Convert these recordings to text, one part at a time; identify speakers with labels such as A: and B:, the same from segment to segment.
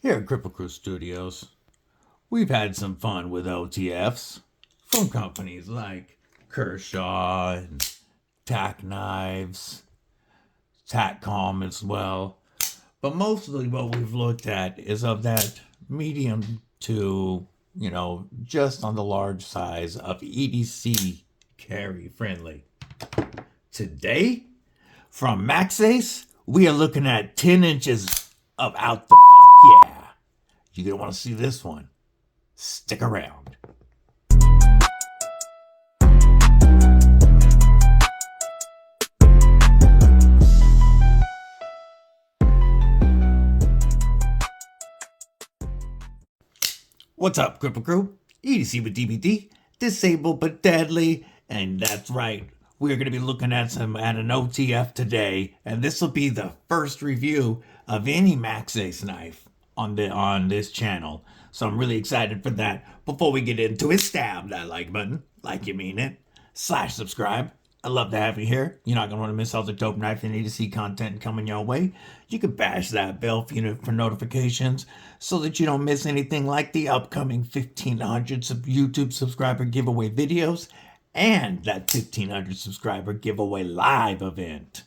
A: Here at Kripple Krew Studios, we've had some fun with OTFs from companies like Kershaw and Tac Knives, Comm as well. But mostly what we've looked at is of that medium to, just on the large size of EDC carry friendly. Today, from Maxace, we are looking at 10 inches of out the fuck yeah. You're going to want to see this one. Stick around. What's up, Kripple Krew? EDC with DBD, disabled but deadly, and that's right. We're going to be looking at an OTF today, and this will be the first review of any Maxace knife on this channel. So I'm really excited for that. Before we get into it, stab that like button, like you mean it, /subscribe. I love to have you here. You're not going to want to miss all the dope knife and EDC content coming your way. You can bash that bell for notifications so that you don't miss anything like the upcoming 1,500 YouTube subscriber giveaway videos and that 1,500 subscriber giveaway live event.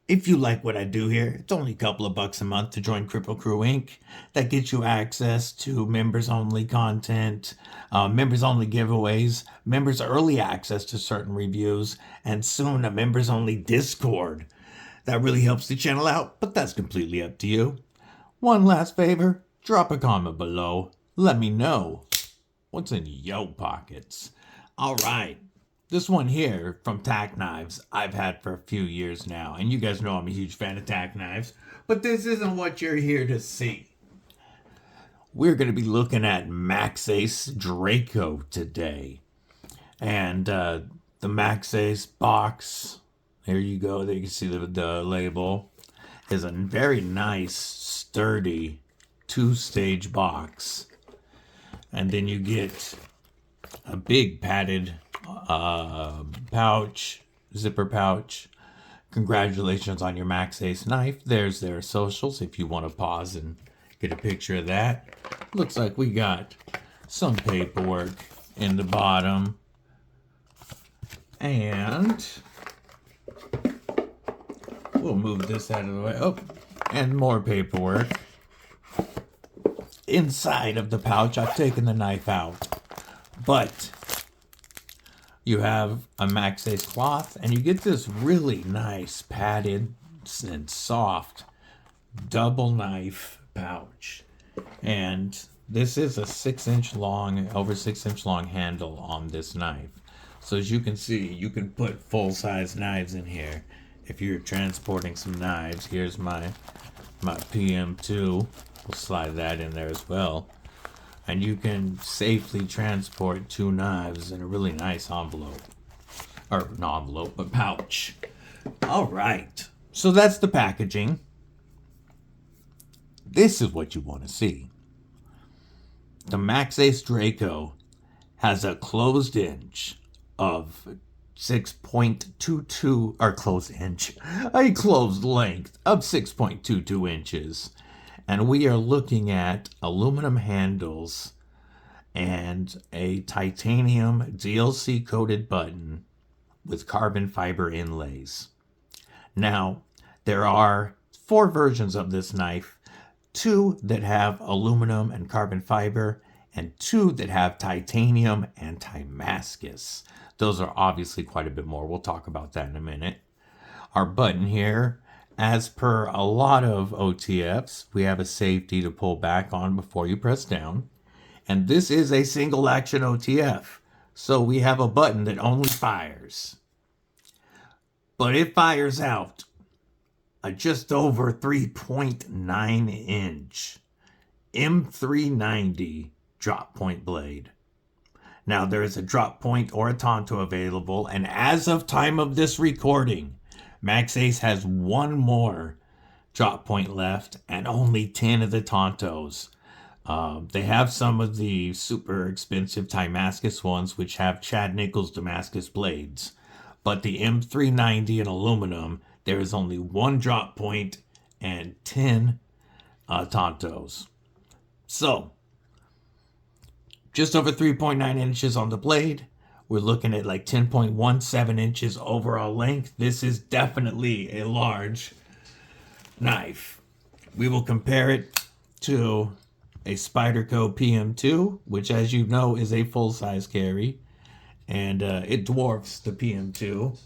A: If you like what I do here, it's only a couple of bucks a month to join Kripple Krew Inc. That gets you access to members-only content, members-only giveaways, members early access to certain reviews, and soon a members-only Discord. That really helps the channel out, but that's completely up to you. One last favor, drop a comment below. Let me know what's in your pockets. All right. This one here from Tac Knives I've had for a few years now, and you guys know I'm a huge fan of Tac Knives, but this isn't what you're here to see. We're going to be looking at Maxace Draco today, and the Maxace box, there you go, there you can see the label, is a very nice, sturdy, two-stage box, and then you get a big padded pouch, zipper pouch. Congratulations on your Maxace knife. There's their socials if you want to pause and get a picture of that. Looks like we got some paperwork in the bottom. And we'll move this out of the way. Oh, and more paperwork. Inside of the pouch, I've taken the knife out. But you have a Maxace cloth, and you get this really nice padded and soft double knife pouch. And this is a 6-inch long, over 6-inch long handle on this knife. So as you can see, you can put full-size knives in here. If you're transporting some knives, here's my PM2. We'll slide that in there as well. And you can safely transport 2 knives in a really nice envelope. Or not envelope, but pouch. All right. So that's the packaging. This is what you want to see. The Maxace Draco has a closed inch of 6.22, or a closed length of 6.22 inches. And we are looking at aluminum handles and a titanium DLC coated button with carbon fiber inlays. Now, there are 4 versions of this knife, 2 that have aluminum and carbon fiber, and 2 that have titanium and Damascus. Those are obviously quite a bit more. We'll talk about that in a minute. Our button here, as per a lot of OTFs, we have a safety to pull back on before you press down. And this is a single action OTF. So we have a button that only fires. But it fires out a just over 3.9 inch M390 Drop Point blade. Now there is a Drop Point or a Tanto available, and as of time of this recording, Maxace has 1 more Drop Point left and only 10 of the Tantos. They have some of the super expensive Damascus ones, which have Chad Nichols Damascus blades. But the M390 in aluminum, there is only 1 Drop Point and 10 Tantos. So, just over 3.9 inches on the blade. We're looking at like 10.17 inches overall length. This is definitely a large knife. We will compare it to a Spyderco PM2, which, as you know, is a full-size carry, and it dwarfs the PM2.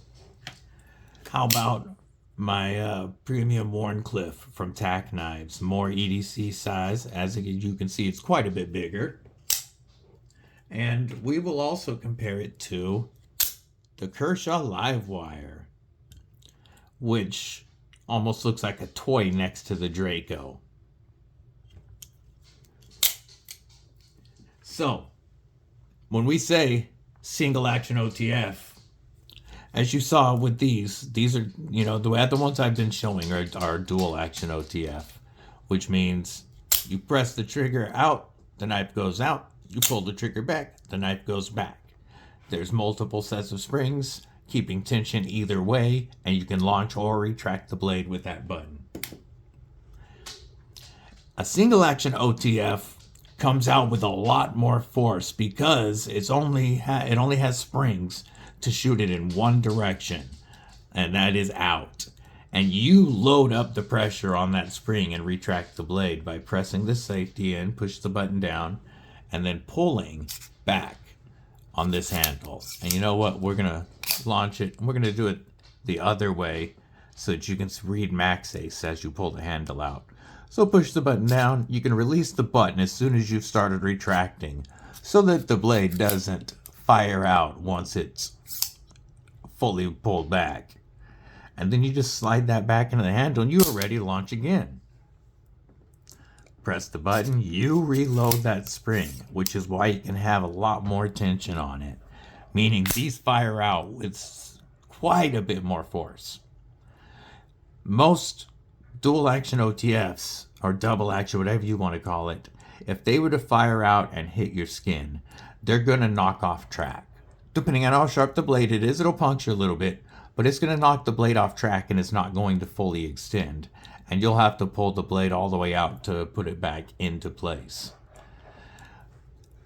A: How about my premium Warncliffe from Tac Knives? More EDC size. As you can see, it's quite a bit bigger. And we will also compare it to the Kershaw Livewire, which almost looks like a toy next to the Draco. So, when we say single action OTF, as you saw with these are, you know, the ones I've been showing are dual action OTF, which means you press the trigger out, the knife goes out, you pull the trigger back, the knife goes back. There's multiple sets of springs, keeping tension either way, and you can launch or retract the blade with that button. A single action OTF comes out with a lot more force because it only has springs to shoot it in one direction, and that is out. And you load up the pressure on that spring and retract the blade by pressing the safety in, push the button down, and then pulling back on this handle. And you know what? We're gonna launch it. We're gonna do it the other way so that you can read Maxace as you pull the handle out. So push the button down. You can release the button as soon as you've started retracting so that the blade doesn't fire out once it's fully pulled back. And then you just slide that back into the handle and you are ready to launch again. Press the button, you reload that spring, which is why you can have a lot more tension on it, meaning these fire out with quite a bit more force. Most dual action OTFs, or double action, whatever you want to call it, if they were to fire out and hit your skin, they're going to knock off track. Depending on how sharp the blade it is, it'll puncture a little bit, but it's going to knock the blade off track and it's not going to fully extend. And you'll have to pull the blade all the way out to put it back into place.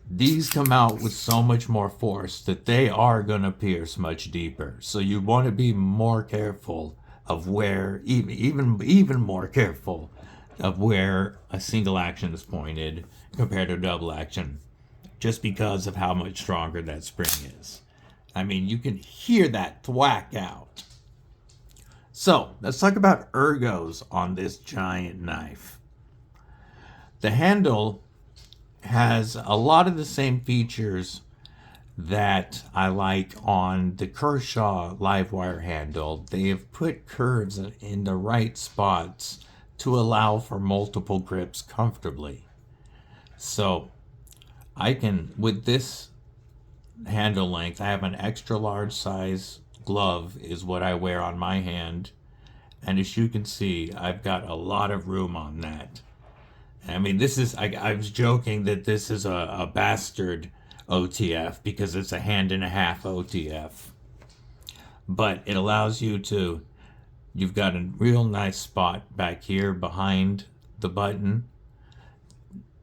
A: These come out with so much more force that they are going to pierce much deeper. So you want to be more careful of where, even more careful of where a single action is pointed compared to a double action, just because of how much stronger that spring is. I mean, you can hear that thwack out. So, let's talk about ergos on this giant knife. The handle has a lot of the same features that I like on the Kershaw Livewire handle. They have put curves in the right spots to allow for multiple grips comfortably. So, I can, with this handle length, I have an extra large size glove is what I wear on my hand, and as you can see, I've got a lot of room on that. I mean, this is, I was joking that this is a bastard OTF because it's a hand and a half OTF, but it allows you to, you've got a real nice spot back here behind the button.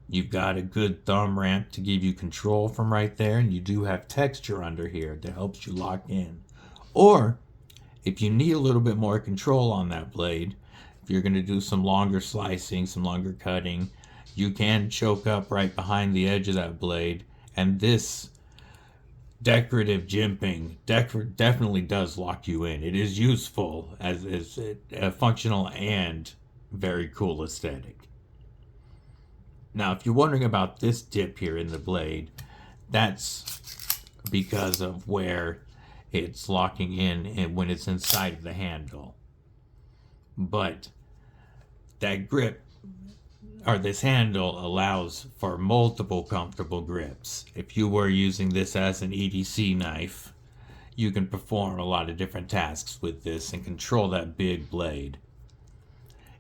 A: You've got a good thumb ramp to give you control from right there, and you do have texture under here that helps you lock in. Or, if you need a little bit more control on that blade, if you're going to do some longer slicing, some longer cutting, you can choke up right behind the edge of that blade, and this decorative jimping definitely does lock you in. It is useful as a functional and very cool aesthetic. Now, if you're wondering about this dip here in the blade, that's because of where it's locking in and when it's inside of the handle. But that grip, or this handle, allows for multiple comfortable grips. If you were using this as an EDC knife, you can perform a lot of different tasks with this and control that big blade.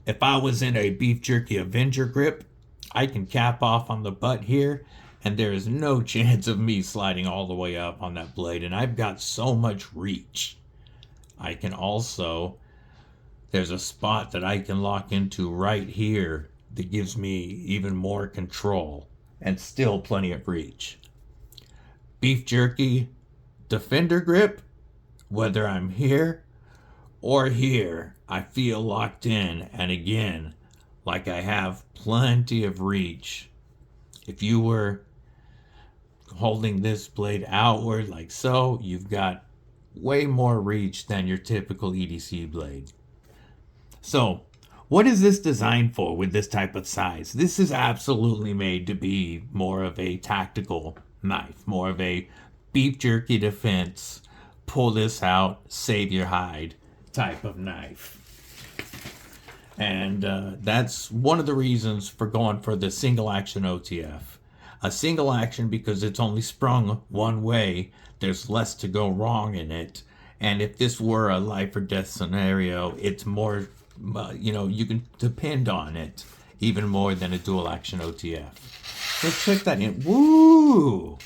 A: If I was in a Beef Jerky Avenger grip, I can cap off on the butt here, and there is no chance of me sliding all the way up on that blade, and I've got so much reach. I can also, there's a spot that I can lock into right here that gives me even more control and still plenty of reach. Beef jerky, defender grip, whether I'm here or here, I feel locked in, and again, like I have plenty of reach. If you were holding this blade outward like so, you've got way more reach than your typical EDC blade. So, what is this designed for with this type of size? This is absolutely made to be more of a tactical knife, more of a beef jerky defense, pull this out, save your hide type of knife. And that's one of the reasons for going for the single action OTF. A single action because it's only sprung one way, there's less to go wrong in it. And if this were a life or death scenario, it's more, you can depend on it even more than a dual action OTF. Let's check that in. Woo!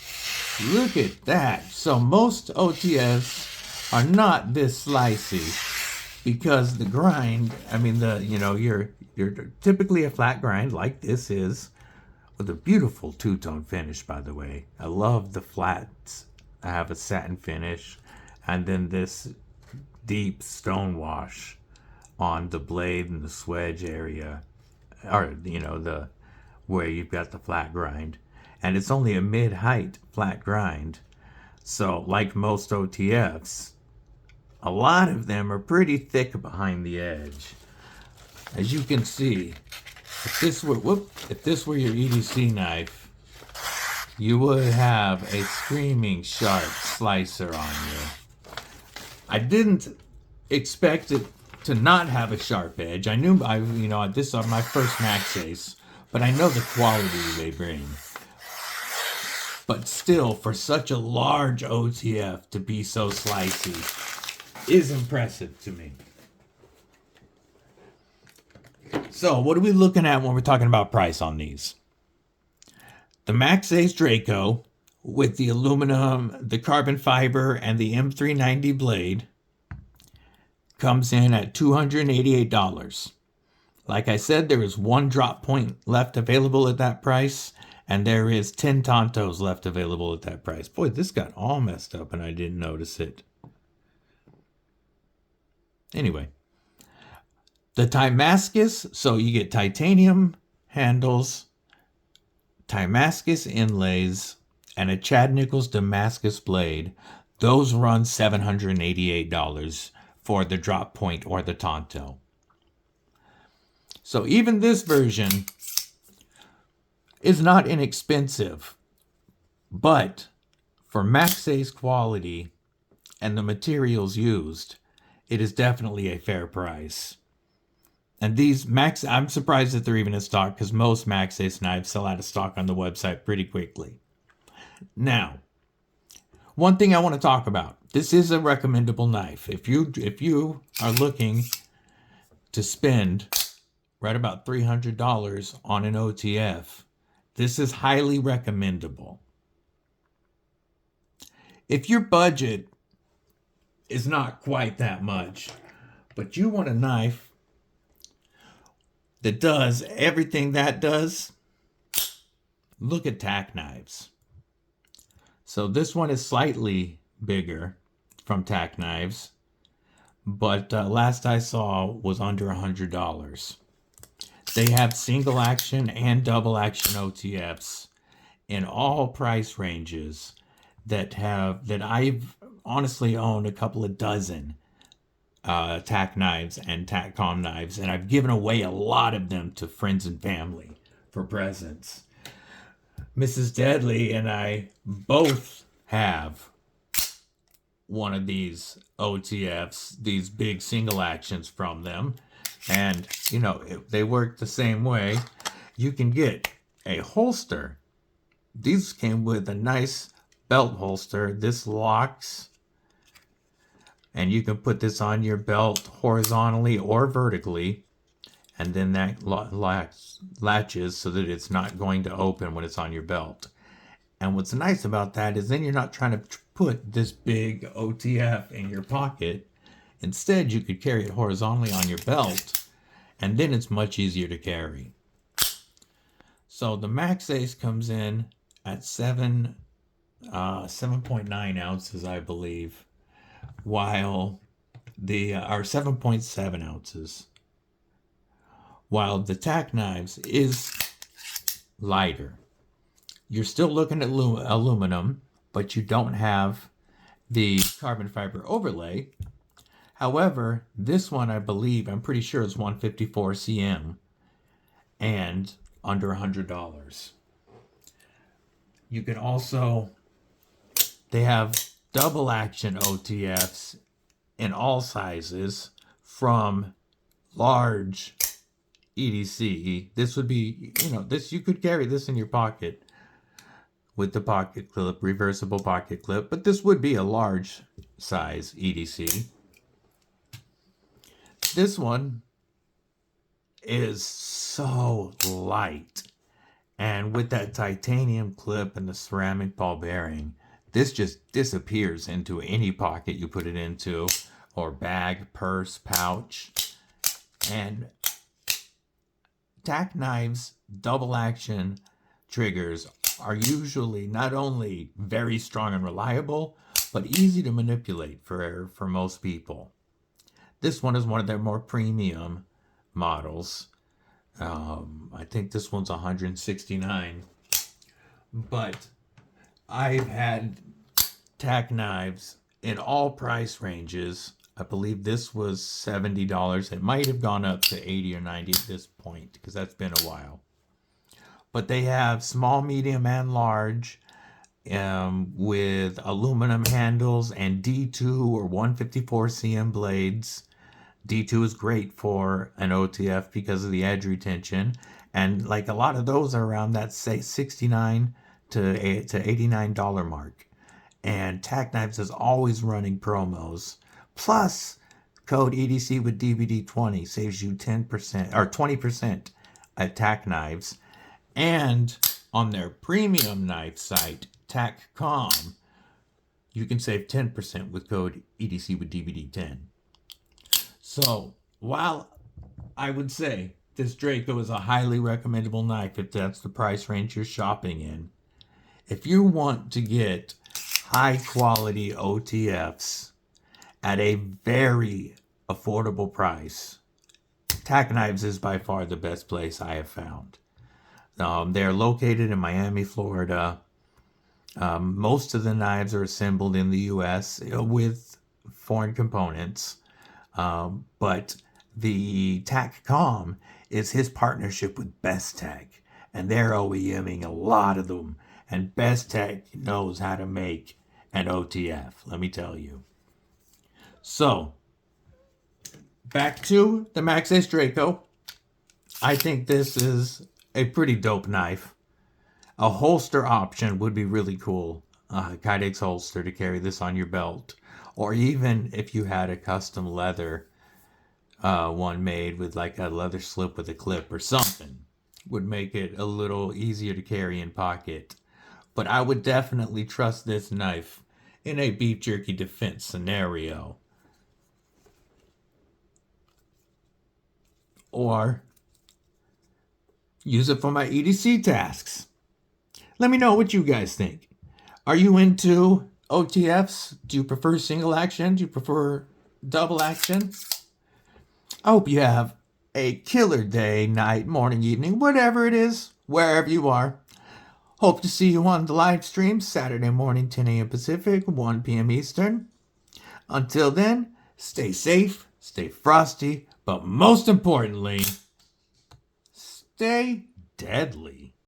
A: Look at that. So most OTFs are not this slicey because the grind, you're typically a flat grind like this is, with a beautiful two-tone finish, by the way. I love the flats. I have a satin finish, and then this deep stonewash on the blade and the swedge area, or the where you've got the flat grind, and it's only a mid-height flat grind. So, like most OTFs, a lot of them are pretty thick behind the edge, as you can see. If this were your EDC knife, you would have a screaming sharp slicer on you. I didn't expect it to not have a sharp edge. I knew this is my first Maxace, but I know the quality they bring. But still, for such a large OTF to be so slicey is impressive to me. So, what are we looking at when we're talking about price on these? The Maxace Draco with the aluminum, the carbon fiber, and the M390 blade comes in at $288. Like I said, there is one drop point left available at that price, and there is 10 Tantos left available at that price. Boy, this got all messed up and I didn't notice it. Anyway. The Damascus, so you get titanium handles, Damascus inlays, and a Chad Nichols Damascus blade. Those run $788 for the drop point or the Tanto. So even this version is not inexpensive, but for Maxace quality and the materials used, it is definitely a fair price. And these I'm surprised that they're even in stock because most Maxace knives sell out of stock on the website pretty quickly. Now, one thing I want to talk about. This is a recommendable knife. If you are looking to spend right about $300 on an OTF, this is highly recommendable. If your budget is not quite that much, but you want a knife that does everything that does, look at Tac Knives. So this one is slightly bigger from Tac Knives, but last I saw was under $100. They have single action and double action OTFs in all price ranges that I've honestly owned a couple of dozen Tac Knives and Comm knives, and I've given away a lot of them to friends and family for presents. Mrs. Deadly and I both have one of these OTFs, these big single actions from them, and they work the same way. You can get a holster. These came with a nice belt holster. This locks, and you can put this on your belt horizontally or vertically, and then that latches so that it's not going to open when it's on your belt. And what's nice about that is then you're not trying to put this big OTF in your pocket. Instead, you could carry it horizontally on your belt, and then it's much easier to carry. So the Maxace comes in at 7.9 ounces, I believe, while the are 7.7 ounces, while the Tac Knives is lighter. You're still looking at aluminum, but you don't have the carbon fiber overlay. However, this one, I'm pretty sure it's 154 cm and under $100. You can also, they have double action OTFs in all sizes from large EDC. This would be, you could carry this in your pocket with the pocket clip, reversible pocket clip, but this would be a large size EDC. This one is so light, and with that titanium clip and the ceramic ball bearing, this just disappears into any pocket you put it into, or bag, purse, pouch. And Tac Knives double action triggers are usually not only very strong and reliable, but easy to manipulate for most people. This one is one of their more premium models. I think this one's 169, but I've had Tac Knives in all price ranges. I believe this was $70. It might have gone up to 80 or 90 at this point, because that's been a while. But they have small, medium, and large with aluminum handles and D2 or 154 cm blades. D2 is great for an OTF because of the edge retention. And like a lot of those are around that, say, $69 to $89 mark. And Tac Knives is always running promos. Plus, code EDC with DBD 20 saves you 10% or 20% at Tac Knives. And on their premium knife site, Comm, you can save 10% with code EDC with DBD 10. So, while I would say this Draco is a highly recommendable knife if that's the price range you're shopping in, if you want to get high quality OTFs at a very affordable price, Tac Knives is by far the best place I have found. They're located in Miami, Florida. Most of the knives are assembled in the U.S. With foreign components. But the Comm is his partnership with Bestech, and they're OEMing a lot of them. And Bestech knows how to make an OTF, let me tell you. So, back to the Maxace Draco. I think this is a pretty dope knife. A holster option would be really cool. A Kydex holster to carry this on your belt. Or even if you had a custom leather one made with like a leather slip with a clip or something, would make it a little easier to carry in pocket. But I would definitely trust this knife in a beef jerky defense scenario. Or use it for my EDC tasks. Let me know what you guys think. Are you into OTFs? Do you prefer single action? Do you prefer double action? I hope you have a killer day, night, morning, evening, whatever it is, wherever you are. Hope to see you on the live stream Saturday morning, 10 a.m. Pacific, 1 p.m. Eastern. Until then, stay safe, stay frosty, but most importantly, stay deadly.